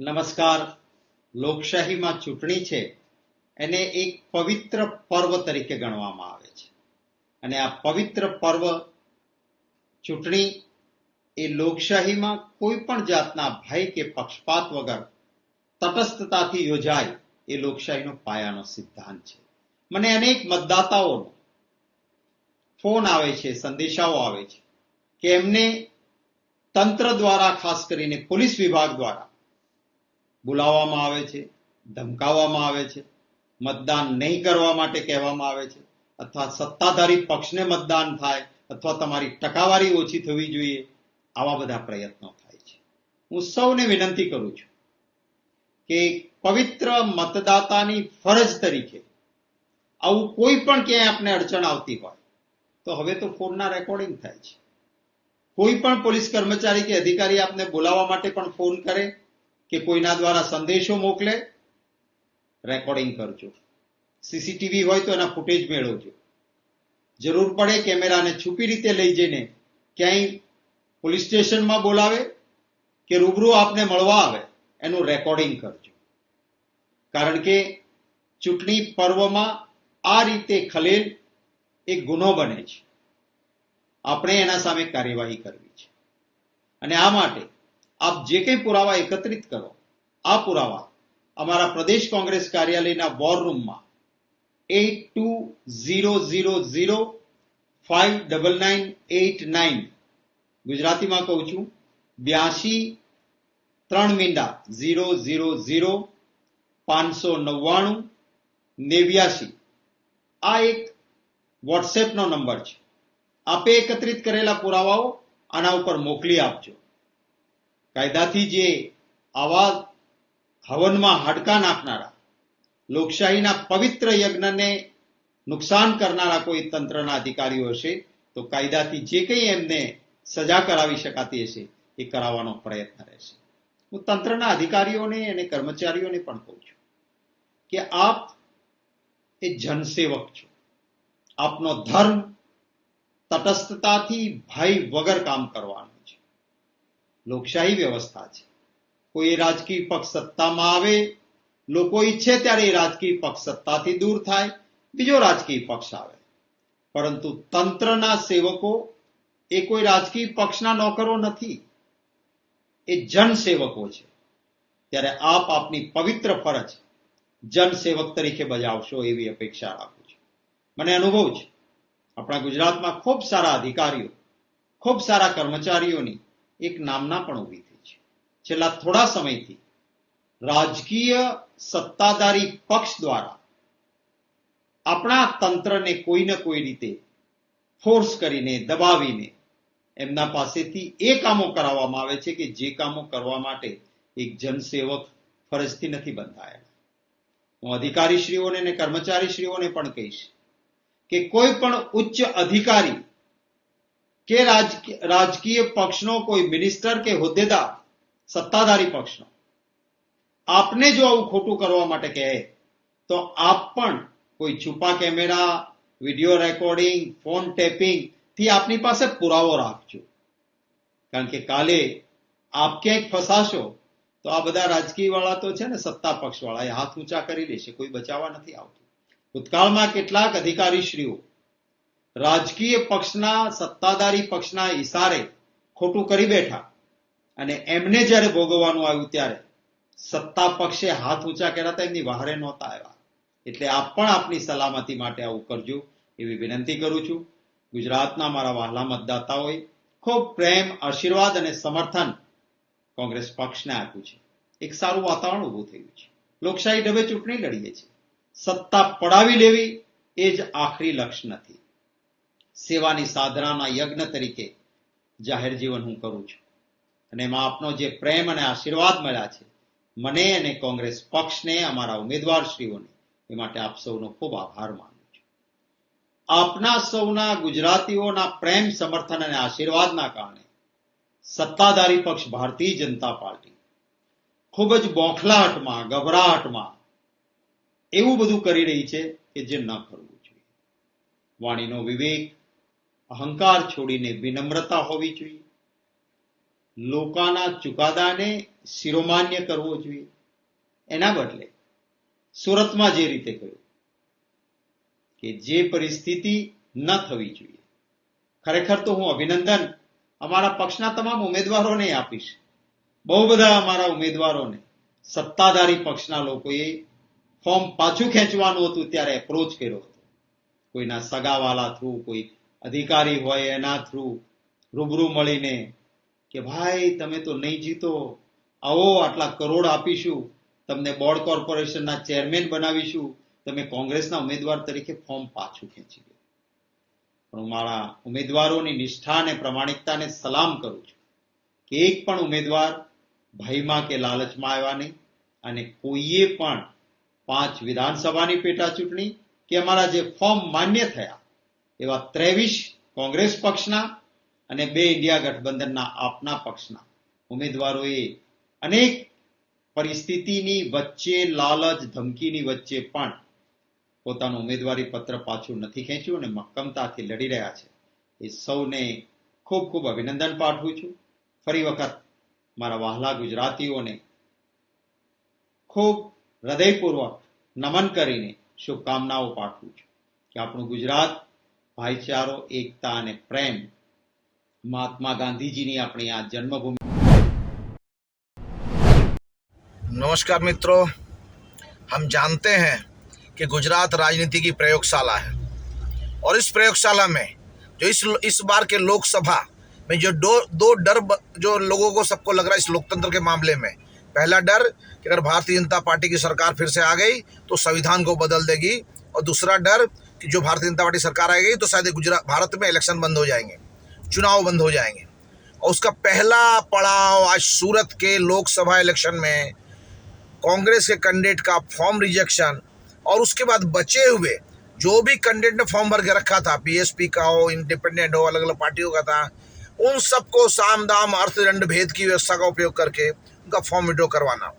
નમસ્કાર. લોકશાહીમાં ચૂંટણી છે એને એક પવિત્ર પર્વ તરીકે ગણવામાં આવે છે અને આ પવિત્ર પર્વ ચૂંટણી એ લોકશાહીમાં કોઈ પણ જાતના ભય કે પક્ષપાત વગર તટસ્થતાથી યોજાય એ લોકશાહીનો પાયાનો સિદ્ધાંત છે. મને અનેક મતદાતાઓનો ફોન આવે છે, સંદેશાઓ આવે છે કે એમને તંત્ર દ્વારા, ખાસ કરીને પોલીસ વિભાગ દ્વારા બોલાવવામાં આવે છે, ધમકાવવામાં આવે છે, મતદાન નહીં કરવા માટે કહેવામાં આવે છે, અથવા સત્તાધારી પક્ષને મતદાન થાય અથવા તમારી ટકાવારી ઓછી થવી જોઈએ, આવા બધા પ્રયત્નો થાય છે. હું સૌને વિનંતી કરું છું કે પવિત્ર મતદાતાની ફરજ તરીકે આવું કોઈ પણ ક્યાંય આપને અડચણ આવતી હોય તો હવે તો ફોનના રેકોર્ડિંગ થાય છે. કોઈ પણ પોલીસ કર્મચારી કે અધિકારી આપને બોલાવવા માટે પણ ફોન કરે કે કોઈના દ્વારા સંદેશો મોકલે, રેકોર્ડિંગ કરજો. સીસીટીવી હોય તો એના ફૂટેજ મેળવજો. જરૂર પડે કેમેરાને છુપી રીતે લઈ જઈને ક્યાંય પોલીસ સ્ટેશનમાં બોલાવે કે રૂબરૂ આપને મળવા આવે એનું રેકોર્ડિંગ કરજો. કારણ કે ચૂંટણી પર્વમાં આ રીતે ખલેલ એક ગુનો બને છે. આપણે એના સામે કાર્યવાહી કરવી છે અને આ માટે આપ જે કંઈ પુરાવા એકત્રિત કરો, આ પુરાવા અમારા પ્રદેશ કોંગ્રેસ કાર્યાલયના વોર રૂમમાં 8200059989 ગુજરાતીમાં કહું છું 82-3-000-599-89 આ એક વોટ્સએપનો નંબર છે. આપે એકત્રિત કરેલા પુરાવાઓ આના ઉપર મોકલી આપજો. કાયદાથી જે આવા હવનમાં હાડકા નાખનારા, લોકશાહીના પવિત્ર યજ્ઞને નુકસાન કરનારા કોઈ તંત્રના અધિકારીઓ હશે તો કાયદાથી જે કંઈ એમને સજા કરાવી શકાતી હશે એ કરાવવાનો પ્રયત્ન રહેશે. હું તંત્રના અધિકારીઓને અને કર્મચારીઓને પણ કહું છું કે આપ એ જનસેવક છો. આપનો ધર્મ તટસ્થતાથી ભય વગર કામ કરવાનું છે. લોકશાહી વ્યવસ્થા છે. કોઈ રાજકીય પક્ષ સત્તામાં આવે, લોકો ઈચ્છે ત્યારે એ રાજકીય પક્ષ સત્તાથી દૂર થાય, બીજો રાજકીય પક્ષ આવે, પરંતુ તંત્રના સેવકો એ કોઈ રાજકીય પક્ષના નોકરો નથી, એ જનસેવકો છે. ત્યારે આપ આપની પવિત્ર ફરજ જનસેવક તરીકે બજાવશો એવી અપેક્ષા રાખું છું. મને અનુભવ છે આપણા ગુજરાતમાં ખૂબ સારા અધિકારીઓ, ખૂબ સારા કર્મચારીઓની એક નામના પણ ઊભી થઈ છે. છેલ્લા થોડા સમયથી રાજકીય સત્તાધારી પક્ષ દ્વારા આપણા તંત્રને કોઈ ને કોઈ રીતે ફોર્સ કરીને, દબાવીને એમના પાસેથી એ કામો કરાવવામાં આવે છે કે જે કામો કરવા માટે એક જનસેવક ફરજથી નથી બંધાયેલા. હું અધિકારીશ્રીઓને અને કર્મચારીશ્રીઓને પણ કહીશ કે કોઈ પણ ઉચ્ચ અધિકારી કે રાજકીય પક્ષનો કોઈ મિનિસ્ટર કે હોદ્દેદાર, સત્તાધારી પક્ષનો, આપને જો આવું ખોટું કરવા માટે કહે તો આપ પણ કોઈ છુપા camera, video recording, phone tapping થી આપની પાસે પુરાવો રાખજો. કારણ કે કાલે આપ ક્યાંક ફસાશો તો આ બધા રાજકીય વાળા તો છે ને, સત્તા પક્ષ વાળા, એ હાથ ઊંચા કરી લેશે, કોઈ બચાવવા નથી આવતું. ભૂતકાળમાં કેટલાક અધિકારીશ્રીઓ રાજકીય પક્ષના, સત્તાધારી પક્ષના ઈશારે ખોટું કરી બેઠા અને એમને જ્યારે ભોગવવાનું આવ્યું ત્યારે સત્તા પક્ષે હાથ ઊંચા કર્યા હતા, એમની વહારે નહોતા આવ્યા. એટલે આપ પણ આપની સલામતી માટે આવું કરજો એવી વિનંતી કરું છું. ગુજરાતના મારા વહાલા મતદાતાઓએ ખૂબ પ્રેમ, આશીર્વાદ અને સમર્થન કોંગ્રેસ પક્ષને આપ્યું છે. એક સારું વાતાવરણ ઊભું થયું છે. લોકશાહી ઢબે ચૂંટણી લડીએ છીએ. સત્તા પડાવી લેવી એ જ આખરી લક્ષ્ય નથી. સેવાની સાધનાના યજ્ઞ તરીકે જાહેર જીવન હું કરું છું અને એમાં આપનો જે પ્રેમ અને આશીર્વાદ મળ્યા છે, મને અને કોંગ્રેસ પક્ષને, અમારા ઉમેદવારશ્રીઓને, એ માટે આપ સૌનો ખૂબ આભાર માનું છું. આપના સૌના ગુજરાતીઓના પ્રેમ, સમર્થન અને આશીર્વાદના કારણે સત્તાધારી પક્ષ ભારતીય જનતા પાર્ટી ખૂબ જ બોખલાહટમાં, ગભરાહટમાં એવું બધું કરી રહી છે કે જે ન કરવું જોઈએ. વાણીનો વિવેક, અહંકાર છોડીને વિનમ્રતા હોવી જોઈએ. લોકોના ચુકાદાને શિરોમાન્ય કરવો જોઈએ. એના બદલે સુરતમાં જે રીતે કહ્યું કે જે પરિસ્થિતિ ન થવી જોઈએ, ખરેખર તો હું અભિનંદન અમારા પક્ષના તમામ ઉમેદવારોને આપીશ. બહુ બધા અમારા ઉમેદવારોને સત્તાધારી પક્ષના લોકોએ ફોર્મ પાછું ખેંચવાનું હતું ત્યારે એપ્રોચ કર્યો હતો. કોઈના સગાવાલા થ્રુ, કોઈ અધિકારી હોય એના થ્રુ રૂબરૂ મળીને કે ભાઈ તમે તો નહીં જીતો, આવો આટલા કરોડ આપીશું, તમને બોર્ડ કોર્પોરેશનના ચેરમેન બનાવીશું, તમે કોંગ્રેસના ઉમેદવાર તરીકે ફોર્મ પાછું ખેંચી લો. પણ હું મારા ઉમેદવારોની નિષ્ઠા અને પ્રમાણિકતાને સલામ કરું છું કે એક પણ ઉમેદવાર ભયમાં કે લાલચમાં આવ્યા નહીં, અને કોઈએ પણ 5 વિધાનસભાની પેટા ચૂંટણી કે અમારા જે ફોર્મ માન્ય થયા એવા 23 કોંગ્રેસ પક્ષના અને 2 ઇન્ડિયા ગઠબંધનના આપના પક્ષના ઉમેદવારોએ અનેક પરિસ્થિતિની વચ્ચે, લાલચ ધમકીની વચ્ચે પણ પોતાનું ઉમેદવારી પત્ર પાછું નથી ખેંચ્યું અને મક્કમતાથી લડી રહ્યા છે. એ સૌને ખૂબ ખૂબ અભિનંદન પાઠવું છું. ફરી વખત મારા વહાલા ગુજરાતીઓને ખૂબ હૃદયપૂર્વક નમન કરીને શુભકામનાઓ પાઠવું છું કે આપણું ગુજરાત ભાઈચારો, એકતા અને પ્રેમ મહાત્મા ગાંધીજીની આપણી આ જન્મભૂમિ. नमस्कार मित्रों, हम जानते हैं कि गुजरात राजनीति की प्रयोगशाला है और इस प्रयोगशाला में जो इस बार के लोकसभा में जो दो डर जो लोगों को सबको लग रहा है इस लोकतंत्र के मामले में, पहला डर कि अगर भारतीय जनता पार्टी की सरकार फिर से आ गई तो संविधान को बदल देगी, और दूसरा डर कि जो भारतीय जनता पार्टी सरकार आ गई तो शायद भारत में इलेक्शन बंद हो जाएंगे, चुनाव बंद हो जाएंगे. और उसका पहला पड़ाव आज सूरत के लोकसभा इलेक्शन में कांग्रेस के कैंडिडेट का फॉर्म रिजेक्शन, और उसके बाद बचे हुए जो भी कैंडिडेट ने फॉर्म भर के रखा था, बीएसपी का हो, इंडिपेंडेंट हो, अलग अलग पार्टियों का था, उन सबको साम दाम अर्थदंड भेद की व्यवस्था का उपयोग करके उनका फॉर्म विड्रॉ करवाना.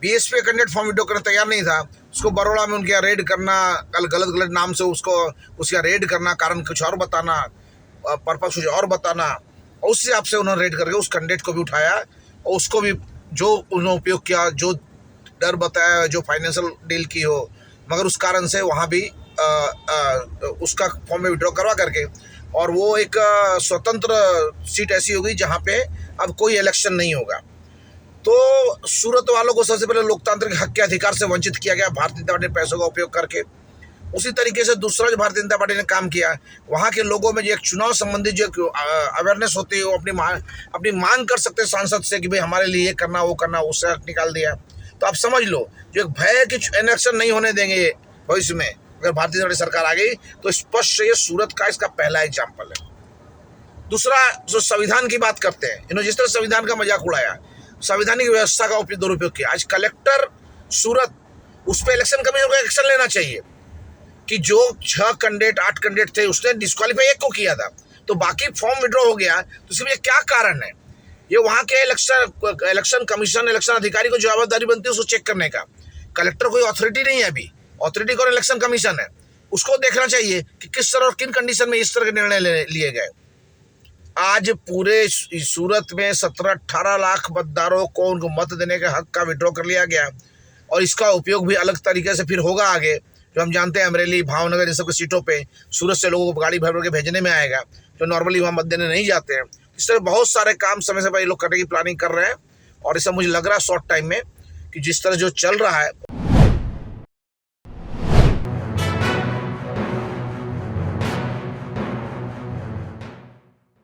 बीएसपी कैंडिडेट फॉर्म विड्रॉ करने तैयार नहीं था, उसको बड़ौदा में उनके यहाँ रेड करना, कल गलत नाम से उसको उसका रेड करना, कारण कुछ और बताना, पर्पस कुछ और बताना, और उस हिसाब से उन्होंने रेड करके उस कैंडिडेट को भी उठाया और उसको भी जो उन्होंने उपयोग किया, जो डर बताया, जो फाइनेंशियल डील की हो, मगर उस कारण से वहाँ भी उसका फॉर्म में विड्रॉ करवा करके, और वो एक स्वतंत्र सीट ऐसी होगी जहाँ पे अब कोई इलेक्शन नहीं होगा. तो सूरत वालों को सबसे पहले लोकतांत्रिक हक के अधिकार से वंचित किया गया भारतीय जनता पार्टी पैसों का उपयोग करके. उसी तरीके से दूसरा जो भारतीय जनता पार्टी ने काम किया, वहाँ के लोगों में जो एक चुनाव संबंधी जो अवेयरनेस होती है, वो अपनी मांग कर सकते हैं सांसद से कि भाई हमारे लिए ये करना वो करना, उससे निकाल दिया. तो आप समझ लो जो एक भय कि इलेक्शन नहीं होने देंगे भविष्य में अगर भारतीय जनता सरकार आ गई, तो स्पष्ट ये सूरत का इसका पहला एग्जाम्पल है. दूसरा, जो संविधान की बात करते हैं, इन्होंने जिस तरह संविधान का मजाक उड़ाया, संवैधानिक व्यवस्था का दुरुपयोग किया. आज कलेक्टर सूरत, उस पर इलेक्शन कमीशन को एक्शन लेना चाहिए कि जो 6 कैंडिडेट 8 कैंडिडेट थे उसने डिस्क्वालीफाई एक को किया था, तो बाकी फॉर्म विड्रॉ हो गया, तो इसके लिए क्या कारण है? ये वहाँ के इलेक्शन कमीशन, इलेक्शन अधिकारी को जवाबदारी बनती है उसको चेक करने का. कलेक्टर कोई अथॉरिटी नहीं है, अभी अथॉरिटी कौन? इलेक्शन कमीशन है. उसको देखना चाहिए कि किस तरह और किन कंडीशन में इस तरह के निर्णय लिए गए. आज पूरे सूरत में 17-18 लाख मतदारों को उनको मत देने के हक का विड्रॉ कर लिया गया, और इसका उपयोग भी अलग तरीके से फिर होगा आगे. जो हम जानते हैं अमरेली, भावनगर, इन सब की सीटों पे सूरत से लोगों को गाड़ी भर भर के भेजने में आएगा, जो नॉर्मली वहाँ मत देने नहीं जाते हैं. इस तरह बहुत सारे काम समय से पहले लोग करने की प्लानिंग कर रहे हैं, और इससे मुझे लग रहा है शॉर्ट टाइम में कि जिस तरह जो चल रहा है